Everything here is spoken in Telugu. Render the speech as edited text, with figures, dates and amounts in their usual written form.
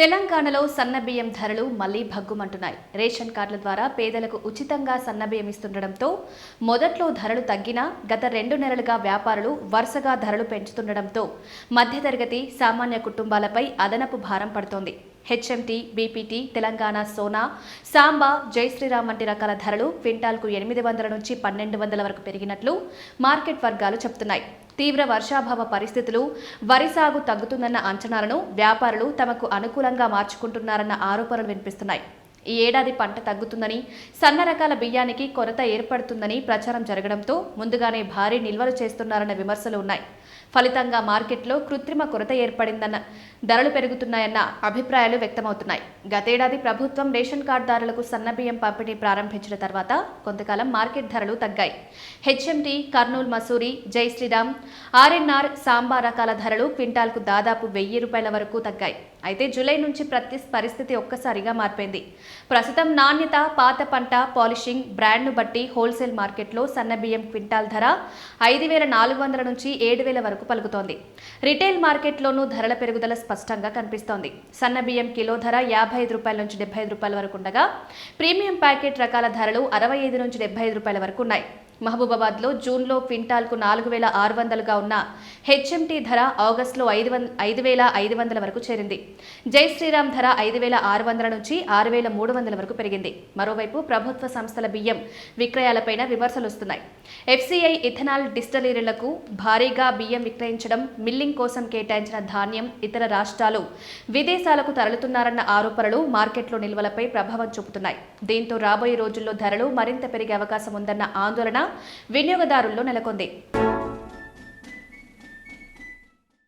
తెలంగాణలో సన్నబియ్యం ధరలు మళ్లీ భగ్గుమంటున్నాయి. రేషన్ కార్డుల ద్వారా పేదలకు ఉచితంగా సన్నబియ్యం ఇస్తుండటంతో మొదట్లో ధరలు తగ్గినా గత 2 నెలలుగా వ్యాపారులు వరుసగా ధరలు పెంచుతుండటంతో మధ్యతరగతి సామాన్య కుటుంబాలపై అదనపు భారం పడుతోంది. హెచ్ఎంటీ, బీపీటీ, తెలంగాణ సోనా, సాంబా, జై శ్రీరామ్ వంటి రకాల ధరలు క్వింటాల్కు 800 నుంచి 1200 వరకు పెరిగినట్లు మార్కెట్ వర్గాలు చెబుతున్నాయి. తీవ్ర వర్షాభావ పరిస్థితులు, వరి సాగు తగ్గుతుందన్న అంచనాలను వ్యాపారులు తమకు అనుకూలంగా మార్చుకుంటున్నారన్న ఆరోపణలు వినిపిస్తున్నాయి. ఈ ఏడాది పంట తగ్గుతుందని, సన్న రకాల బియ్యానికి కొరత ఏర్పడుతుందని ప్రచారం జరగడంతో ముందుగానే భారీ నిల్వలు చేస్తున్నారన్న విమర్శలు ఉన్నాయి. ఫలితంగా మార్కెట్లో కృత్రిమ కొరత ఏర్పడిందన్న, ధరలు పెరుగుతున్నాయన్న అభిప్రాయాలు వ్యక్తమవుతున్నాయి. గతేడాది ప్రభుత్వం రేషన్ కార్డుదారులకు సన్నబియ్యం పంపిణీ ప్రారంభించిన తర్వాత కొంతకాలం మార్కెట్ ధరలు తగ్గాయి. హెచ్ఎంటీ, కర్నూలు మసూరి, జై శ్రీరామ్, ఆర్ఎన్ఆర్, సాంబా రకాల ధరలు క్వింటాల్కు దాదాపు 1000 రూపాయల వరకు తగ్గాయి. అయితే జూలై నుంచి పరిస్థితి ఒక్కసారిగా మారిపోయింది. ప్రస్తుతం నాణ్యత, పాత పంట, పాలిషింగ్, బ్రాండ్ను బట్టి హోల్సేల్ మార్కెట్లో సన్నబియ్యం క్వింటాల్ ధర 5400 నుంచి 7000 వరకు పలుకుతోంది. రిటైల్ మార్కెట్లోనూ ధరల పెరుగుదల స్పష్టంగా కనిపిస్తోంది. సన్నబియ్యం కిలో ధర 55 రూపాయల నుంచి 75 రూపాయల వరకు ఉండగా ప్రీమియం ప్యాకెట్ రకాల ధరలు 65 నుంచి 75 రూపాయల వరకు ఉన్నాయి. మహబూబాబాద్లో జూన్లో క్వింటాల్కు 4600గా ఉన్న హెచ్ఎంటీ ధర ఆగస్టులో 5500 వరకు చేరింది. జై శ్రీరామ్ ధర 5600 నుంచి 6300 వరకు పెరిగింది. మరోవైపు ప్రభుత్వ సంస్థల బియ్యం విక్రయాలపైన విమర్శలు వస్తున్నాయి. ఎఫ్సీఐ ఇథనాల్ డిస్టిలరీలకు భారీగా బియ్యం విక్రయించడం, మిల్లింగ్ కోసం కేటాయించిన ధాన్యం ఇతర రాష్ట్రాలు, విదేశాలకు తరలుతున్నారన్న ఆరోపణలు మార్కెట్లో నిల్వలపై ప్రభావం చూపుతున్నాయి. దీంతో రాబోయే రోజుల్లో ధరలు మరింత పెరిగే అవకాశం ఉందన్న ఆందోళన వినియోగదారుల్లో నెలకొంది.